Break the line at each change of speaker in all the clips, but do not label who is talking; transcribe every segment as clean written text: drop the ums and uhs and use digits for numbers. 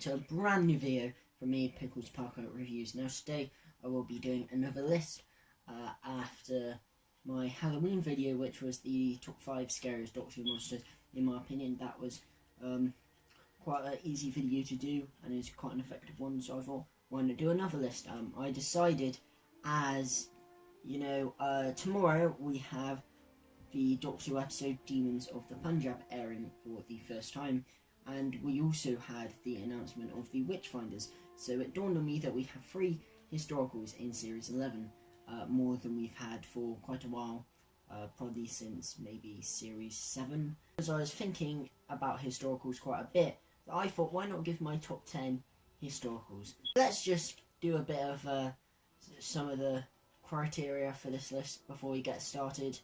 to a brand new video from me, Pickles Parker Reviews. Now today I will be doing another list after my Halloween video, which was the top 5 scariest Doctor Who monsters. In my opinion, that was quite an easy video to do, and it's quite an effective one, so I thought, why not do another list? I decided, as you know, tomorrow we have the Doctor Who episode Demons of the Punjab airing for the first time, and we also had the announcement of the Witchfinders, so it dawned on me that we have 3 historicals in Series 11, more than we've had for quite a while, probably since maybe Series 7. As I was thinking about historicals quite a bit, I thought, why not give my top 10 historicals? Let's just do a bit of some of the criteria for this list before we get started.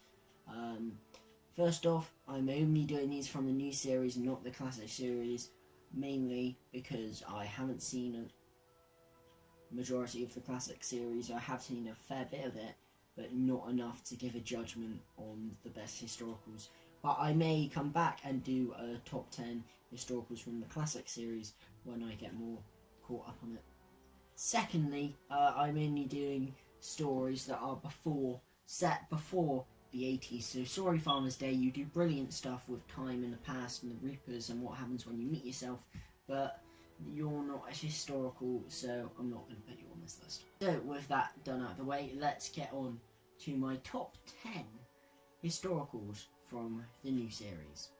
First off, I'm only doing these from the new series, not the classic series, mainly because I haven't seen a majority of the classic series. I have seen a fair bit of it, but not enough to give a judgment on the best historicals. But I may come back and do a top 10 historicals from the classic series when I get more caught up on it. Secondly, I'm only doing stories that are set before the 80s. So Sorry Farmer's Day, you do brilliant stuff with time in the past and the Reapers and what happens when you meet yourself, but you're not historical, so I'm not going to put you on this list. So with that done out of the way, let's get on to my top 10 historicals from the new series.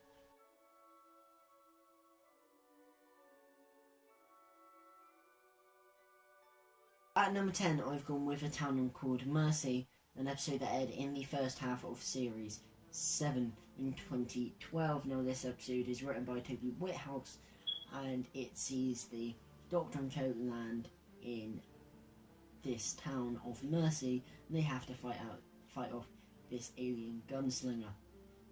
At number 10, I've gone with A Town Called Mercy, an episode that aired in the first half of Series 7 in 2012. Now this episode is written by Toby Whithouse, and it sees the Doctor and Co land in this town of Mercy, and they have to fight off this alien gunslinger.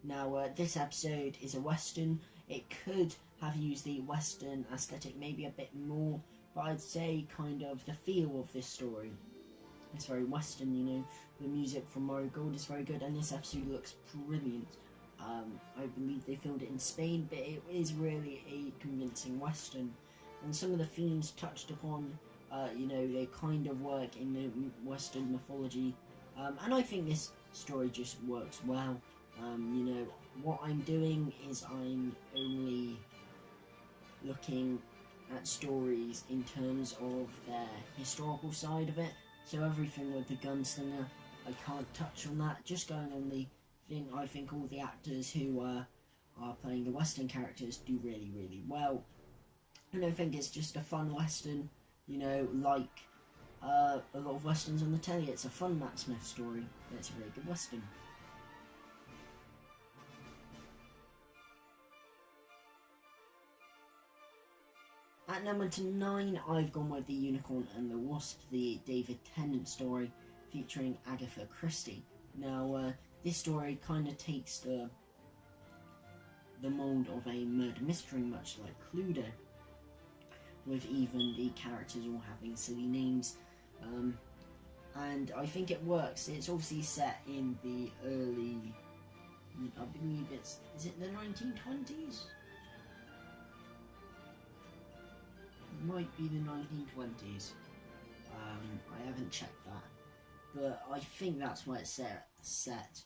Now this episode is a western. It could have used the western aesthetic maybe a bit more, but I'd say kind of the feel of this story, it's very western, you know. The music from Murray Gold is very good, and this episode looks brilliant. I believe they filmed it in Spain, but it is really a convincing western, and some of the themes touched upon, you know, they kind of work in the western mythology, and I think this story just works well. You know, what I'm doing is I'm only looking at stories in terms of their historical side of it. So everything with the gunslinger, I can't touch on that. Just going on the thing, I think all the actors who are playing the western characters do really, really well. And I think it's just a fun western, you know, like a lot of westerns on the telly. It's a fun Matt Smith story, and it's a very good western. At number 9, I've gone with The Unicorn and the Wasp, the David Tennant story featuring Agatha Christie. Now, this story kind of takes the mould of a murder mystery, much like Cluedo, with even the characters all having silly names. And I think it works. It's obviously set in the early, I believe is it the 1920s? Might be the 1920s. I haven't checked that, but I think that's where it's set.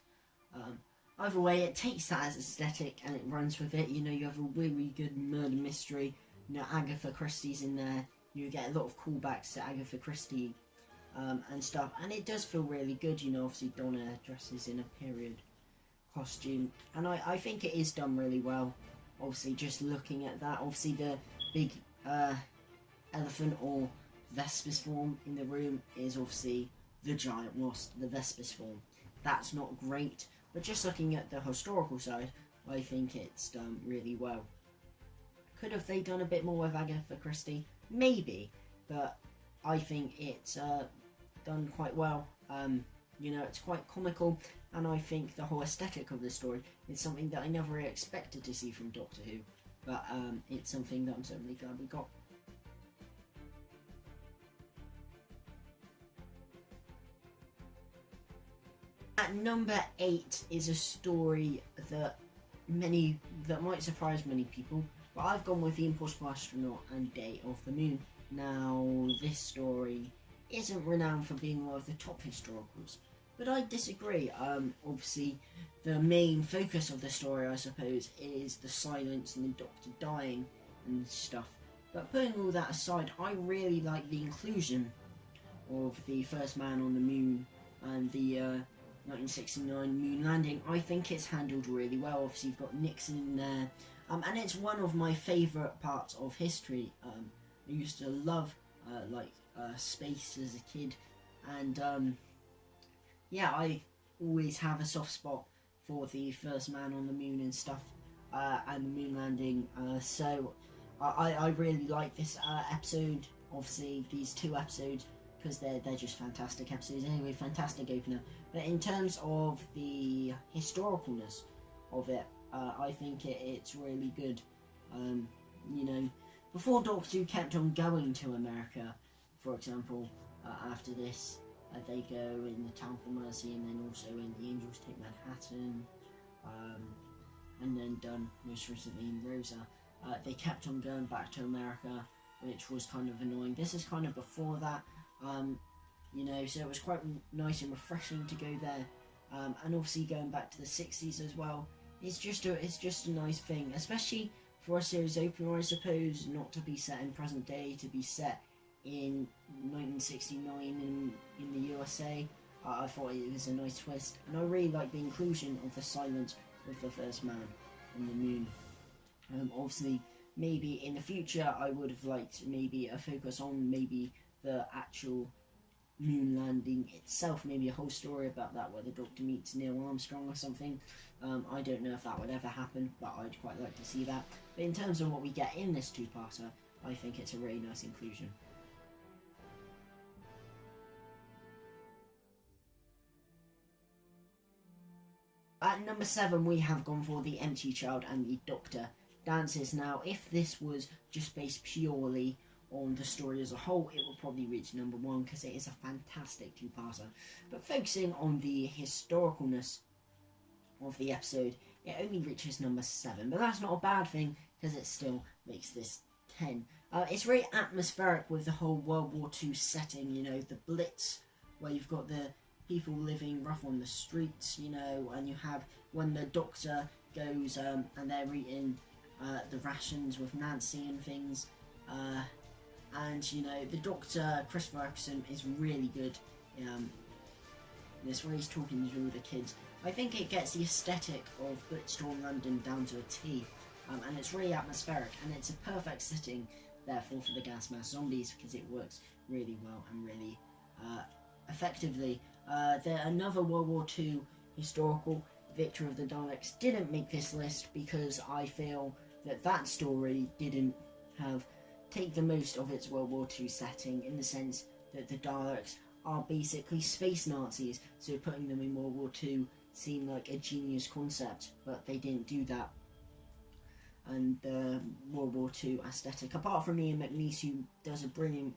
Either way, it takes that as aesthetic and it runs with it. You know, you have a really good murder mystery. You know, Agatha Christie's in there. You get a lot of callbacks to Agatha Christie and stuff, and it does feel really good. You know, obviously Donna dresses in a period costume, and I think it is done really well. Obviously, just looking at that, obviously the big elephant or Vespis form in the room is obviously the giant wasp, the Vespis form. That's not great, but just looking at the historical side, I think it's done really well. Could have they done a bit more with Agatha Christie? Maybe, but I think it's done quite well. You know, it's quite comical, and I think the whole aesthetic of the story is something that I never really expected to see from Doctor Who, but it's something that I'm certainly glad we got. At number 8 is a story that might surprise many people, but I've gone with The Impossible Astronaut and Day of the Moon. Now, this story isn't renowned for being one of the top historicals, but I disagree. Obviously, the main focus of the story, I suppose, is the silence and the Doctor dying and stuff. But putting all that aside, I really like the inclusion of the first man on the moon and the 1969 moon landing. I think it's handled really well. Obviously, you've got Nixon in there, and it's one of my favourite parts of history. I used to love space as a kid, and yeah, I always have a soft spot for the first man on the moon and stuff, and the moon landing. So I really like this episode. Obviously, these two episodes, because they're just fantastic episodes. Anyway, fantastic opener. But in terms of the historicalness of it, I think it's really good. You know, before Doctor Who kept on going to America, for example, after this, they go in the Town for Mercy, and then also in The Angels Take Manhattan, and then done most recently in Rosa. They kept on going back to America, which was kind of annoying. This is kind of before that, you know, so it was quite nice and refreshing to go there, and obviously going back to the 60s as well. It's just a nice thing, especially for a series opener, I suppose, not to be set in present day, to be set in 1969 in the USA. I thought it was a nice twist, and I really like the inclusion of the silence with the first man on the moon. Obviously, maybe in the future I would have liked maybe a focus on maybe the actual moon landing itself, maybe a whole story about that where the Doctor meets Neil Armstrong or something. I don't know if that would ever happen, but I'd quite like to see that. But in terms of what we get in this two-parter, I think it's a really nice inclusion. At number 7, we have gone for The Empty Child and the Doctor Dances. Now, if this was just based purely on the story as a whole, it will probably reach number 1 because it is a fantastic two-parter. But focusing on the historicalness of the episode, it only reaches number 7. But that's not a bad thing because it still makes this 10. It's very atmospheric with the whole World War II setting, you know, the Blitz, where you've got the people living rough on the streets, you know, and you have when the Doctor goes and they're eating the rations with Nancy and things, and you know, the Doctor, Chris Ferguson, is really good this where he's talking to all the kids. I think it gets the aesthetic of Blitzstorm London down to a T, and it's really atmospheric, and it's a perfect setting therefore for the gas mask zombies because it works really well and really effectively. Another World War II historical, Victory of the Daleks, didn't make this list because I feel that story didn't take the most of its World War II setting, in the sense that the Daleks are basically space Nazis, so putting them in World War II seemed like a genius concept, but they didn't do that. And the World War II aesthetic, apart from Ian McNeice, who does a brilliant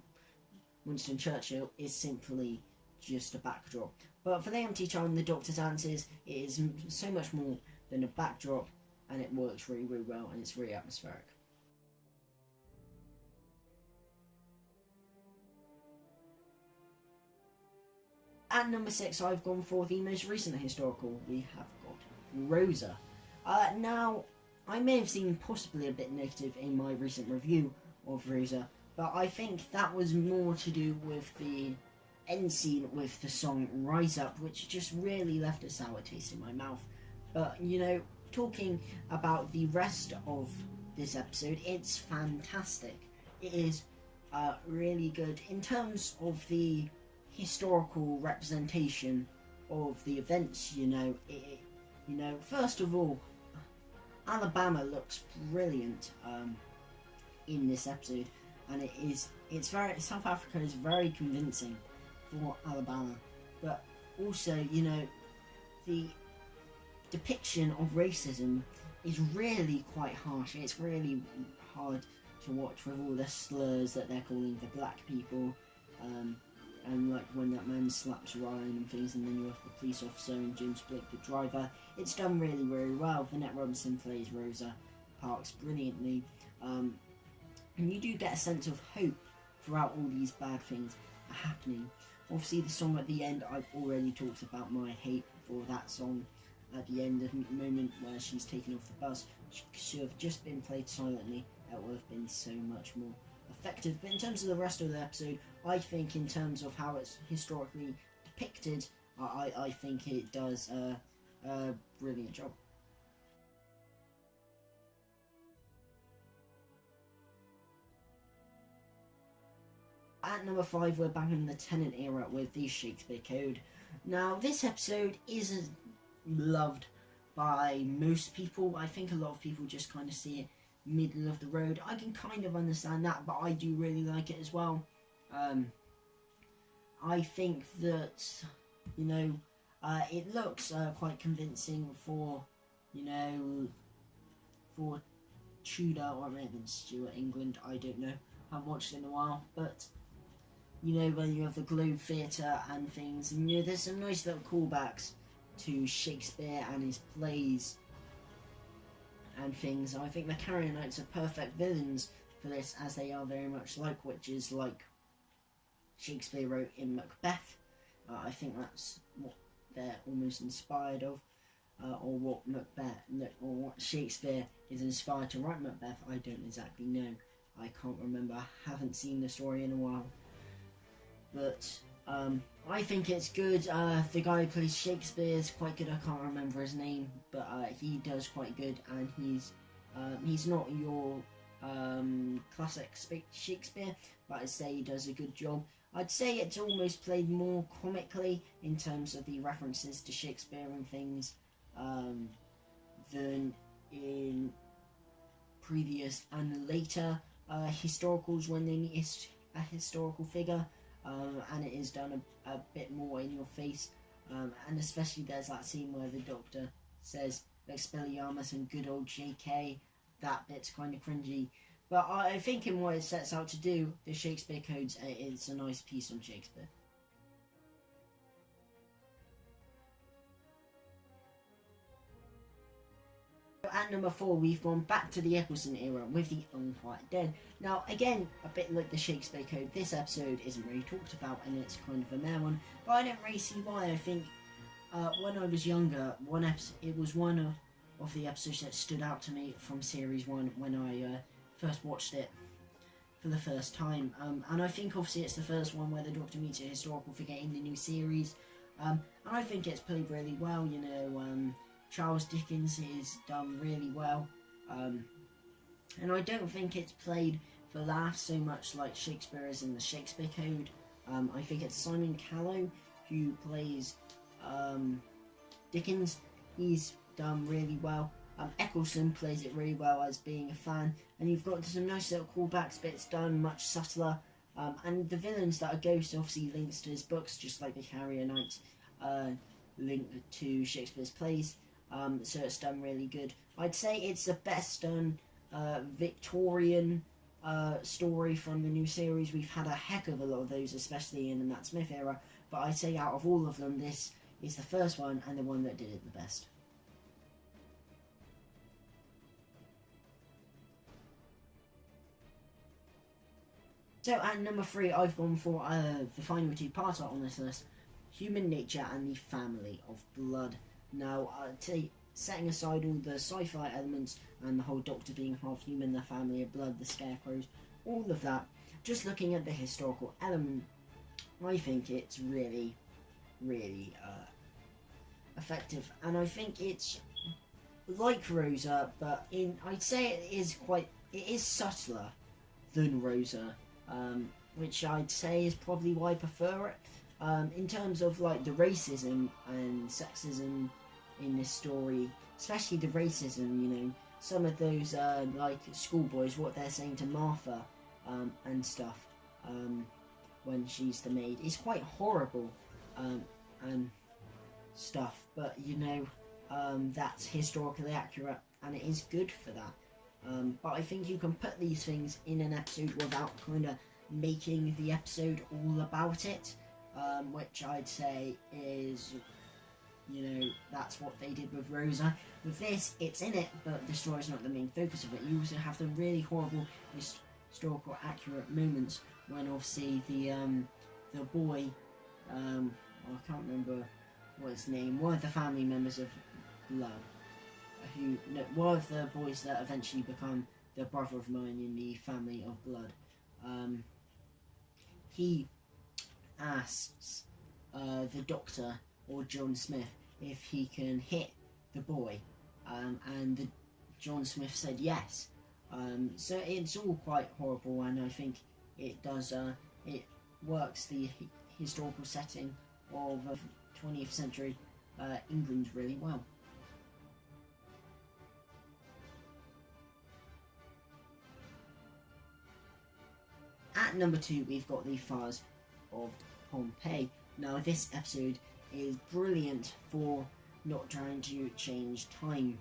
Winston Churchill, is simply just a backdrop. But for The Empty Child and the Doctor Dances, it is so much more than a backdrop, and it works really, really well, and it's really atmospheric. At number 6, I've gone for the most recent historical. We have got Rosa. Now, I may have seemed possibly a bit negative in my recent review of Rosa, but I think that was more to do with the end scene with the song Rise Up, which just really left a sour taste in my mouth. But, you know, talking about the rest of this episode, it's fantastic. It is really good in terms of the historical representation of the events. You know, first of all, Alabama looks brilliant in this episode, and South Africa is very convincing for Alabama, but also, you know, the depiction of racism is really quite harsh. It's really hard to watch with all the slurs that they're calling the black people, and like when that man slaps Ryan and things, and then you have the police officer and James Blake the driver. It's done really, really well. Vanette Robinson plays Rosa parts brilliantly, and you do get a sense of hope throughout all these bad things are happening. Obviously the song at the end, I've already talked about my hate for that song at the end, the moment where she's taken off the bus. She should have just been played silently. That would have been so much more effective. But in terms of the rest of the episode, I think in terms of how it's historically depicted, I think it does a brilliant job. At number 5, we're back in the Tennant era with the Shakespeare Code. Now, this episode isn't loved by most people. I think a lot of people just kind of see it middle of the road. I can kind of understand that, but I do really like it as well. I think that, you know, it looks quite convincing for, you know, for Tudor or maybe Stuart England. I don't know. I haven't watched it in a while, but you know, when you have the Globe Theatre and things, and you know, there's some nice little callbacks to Shakespeare and his plays and things. I think the Carrionites are perfect villains for this, as they are very much like witches, like Shakespeare wrote in Macbeth. I think that's what they're almost inspired of, or what Shakespeare is inspired to write Macbeth. I don't exactly know. I can't remember. I haven't seen the story in a while. But I think it's good. The guy who plays Shakespeare is quite good. I can't remember his name, but he does quite good, and he's not your classic Shakespeare, but I'd say he does a good job. I'd say it's almost played more comically in terms of the references to Shakespeare and things than in previous and later historicals when they meet a historical figure. And it is done a bit more in your face, and especially there's that scene where the Doctor says Expelliarmus and good old JK. That bit's kind of cringy, but I think in what it sets out to do, the Shakespeare Codes, it's a nice piece on Shakespeare. At number 4, we've gone back to the Eccleston era with the Unquiet Dead. Now, again, a bit like the Shakespeare Code, this episode isn't really talked about, and it's kind of a meh one, but I don't really see why. I think when I was younger, it was one of the episodes that stood out to me from Series 1 when I first watched it for the first time. And I think obviously it's the first one where the Doctor meets a historical figure in the new series, and I think it's played really well. You know, Charles Dickens is done really well, and I don't think it's played for laughs so much like Shakespeare is in the Shakespeare Code. I think it's Simon Callow who plays Dickens. He's done really well. Eccleston plays it really well as being a fan, and you've got some nice little callbacks, but it's done much subtler. And the villains that are ghosts obviously links to his books, just like the Carrionites link to Shakespeare's plays. So it's done really good. I'd say it's the best done Victorian story from the new series. We've had a heck of a lot of those, especially in the Matt Smith era, but I'd say out of all of them, this is the first one and the one that did it the best. So at number 3, I've gone for the final two-parter on this list, Human Nature and the Family of Blood. Now, setting aside all the sci-fi elements and the whole Doctor being half human, the family of blood, the scarecrows, all of that, just looking at the historical element, I think it's really, really effective. And I think it's like Rosa, but I'd say it is subtler than Rosa, which I'd say is probably why I prefer it. In terms of like the racism and sexism in this story, especially the racism, you know, some of those like schoolboys, what they're saying to Martha and stuff when she's the maid is quite horrible and stuff, but you know, that's historically accurate and it is good for that. But I think you can put these things in an episode without kind of making the episode all about it, which I'd say is you know, that's what they did with Rosa. With this, it's in it, but the story's not the main focus of it. You also have the really horrible historical accurate moments when obviously the boy, I can't remember what his name, one of the family members of Blood, one of the boys that eventually become the brother of mine in the family of Blood, he asks the Doctor or John Smith if he can hit the boy, and John Smith said yes. So it's all quite horrible, and I think it does it works the historical setting of 20th century England really well. At number 2, we've got the Fires of Pompeii. Now, this episode is brilliant for not trying to change time.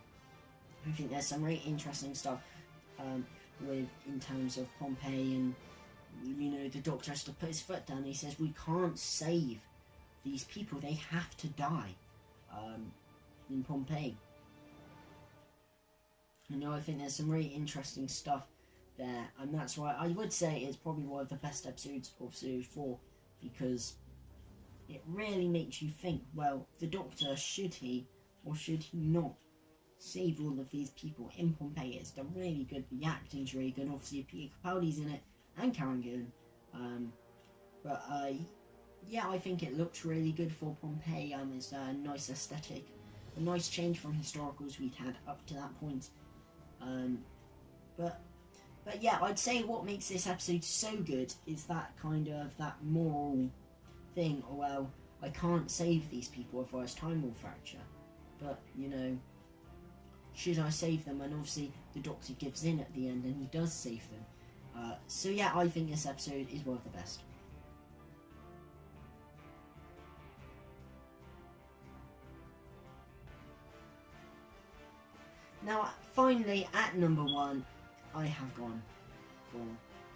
I think there's some really interesting stuff in terms of Pompeii, and you know, the Doctor has to put his foot down. He says, we can't save these people, they have to die in Pompeii. You know, I think there's some really interesting stuff there, and that's why I would say it's probably one of the best episodes of Series 4, because it really makes you think, well, the Doctor, should he or should he not save all of these people in Pompeii? It's done really good, the acting's really good, obviously Peter Capaldi's in it, and Karen Gillan, yeah, I think it looks really good for Pompeii. It's a nice aesthetic, a nice change from historicals we'd had up to that point, but yeah, I'd say what makes this episode so good is that kind of that moral thing. Well, I can't save these people, otherwise time will fracture. But, you know, should I save them? And obviously the Doctor gives in at the end and he does save them. So yeah, I think this episode is one of the best. Now, finally, at number 1, I have gone for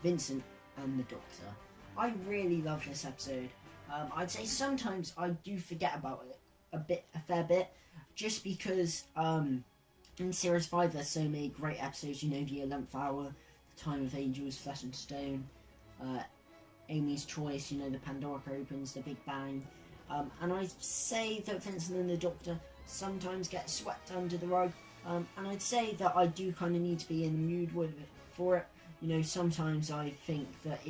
Vincent and the Doctor. I really love this episode. I'd say sometimes I do forget about it a fair bit, just because in Series 5 there's so many great episodes, you know, The 11th Hour, The Time of Angels, Flesh and Stone, Amy's Choice, you know, The Pandora Opens, The Big Bang, and I'd say that Vincent and the Doctor sometimes get swept under the rug, and I'd say that I do kind of need to be in the mood for it. You know, sometimes I think that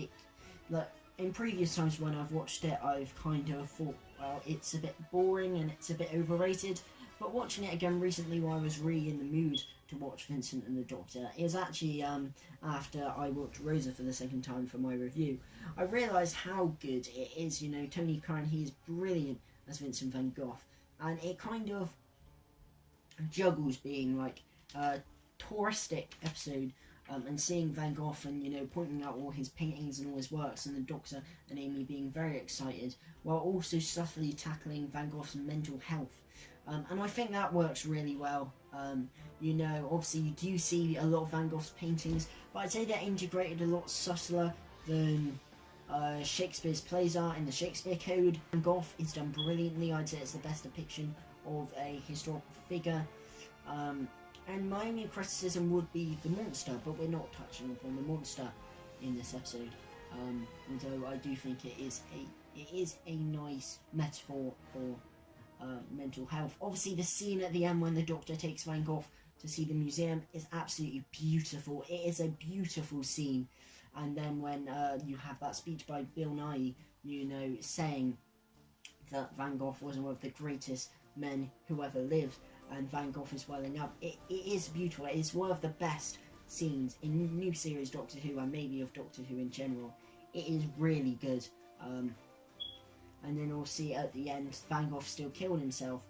in previous times when I've watched it, I've kind of thought, well, it's a bit boring and it's a bit overrated. But watching it again recently, while I was really in the mood to watch Vincent and the Doctor, is actually after I watched Rosa for the second time for my review, I realised how good it is. You know, Tony Kreyn, he is brilliant as Vincent van Gogh, and it kind of juggles being like a touristic episode and seeing Van Gogh and, you know, pointing out all his paintings and all his works, and the Doctor and Amy being very excited, while also subtly tackling Van Gogh's mental health. And I think that works really well. You know, obviously you do see a lot of Van Gogh's paintings, but I'd say they're integrated a lot subtler than Shakespeare's plays are in the Shakespeare Code. Van Gogh is done brilliantly. I'd say it's the best depiction of a historical figure. And my only criticism would be the monster, but we're not touching upon the monster in this episode. Although I do think it is a nice metaphor for mental health. Obviously, the scene at the end when the Doctor takes Van Gogh to see the museum is absolutely beautiful. It is a beautiful scene. And then when you have that speech by Bill Nighy, you know, saying that Van Gogh was one of the greatest men who ever lived, and Van Gogh is welling up. It is beautiful. It is one of the best scenes in new series Doctor Who, and maybe of Doctor Who in general. It is really good. And then we'll see at the end, Van Gogh still killed himself,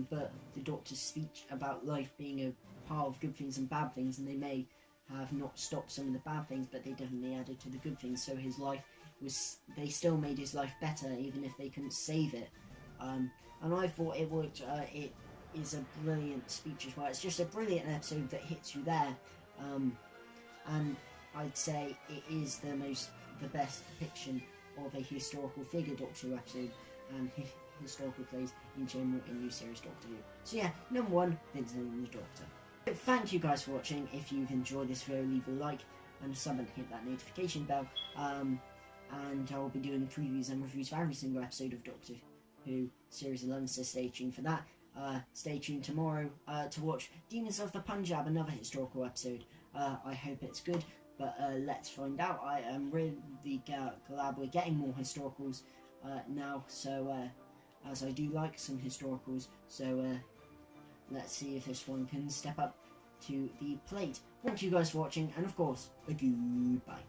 but the Doctor's speech about life being a pile of good things and bad things, and they may have not stopped some of the bad things, but they definitely added to the good things, so his life was, they still made his life better, even if they couldn't save it. And I thought it is a brilliant speech as well. It's just a brilliant episode that hits you there, and I'd say it is the best depiction of a historical figure Doctor Who episode, and historical plays in general in new series Doctor Who. So yeah, number 1, Vincent and the Doctor. But thank you guys for watching. If you've enjoyed this video, leave a like and a sub and hit that notification bell. And I'll be doing previews and reviews for every single episode of Doctor Who Series 11, so stay tuned for that. Stay tuned tomorrow to watch Demons of the Punjab, another historical episode. I hope it's good, but let's find out. I am really glad we're getting more historicals now, so as I do like some historicals, so let's see if this one can step up to the plate. Thank you guys for watching, and of course, a goodbye.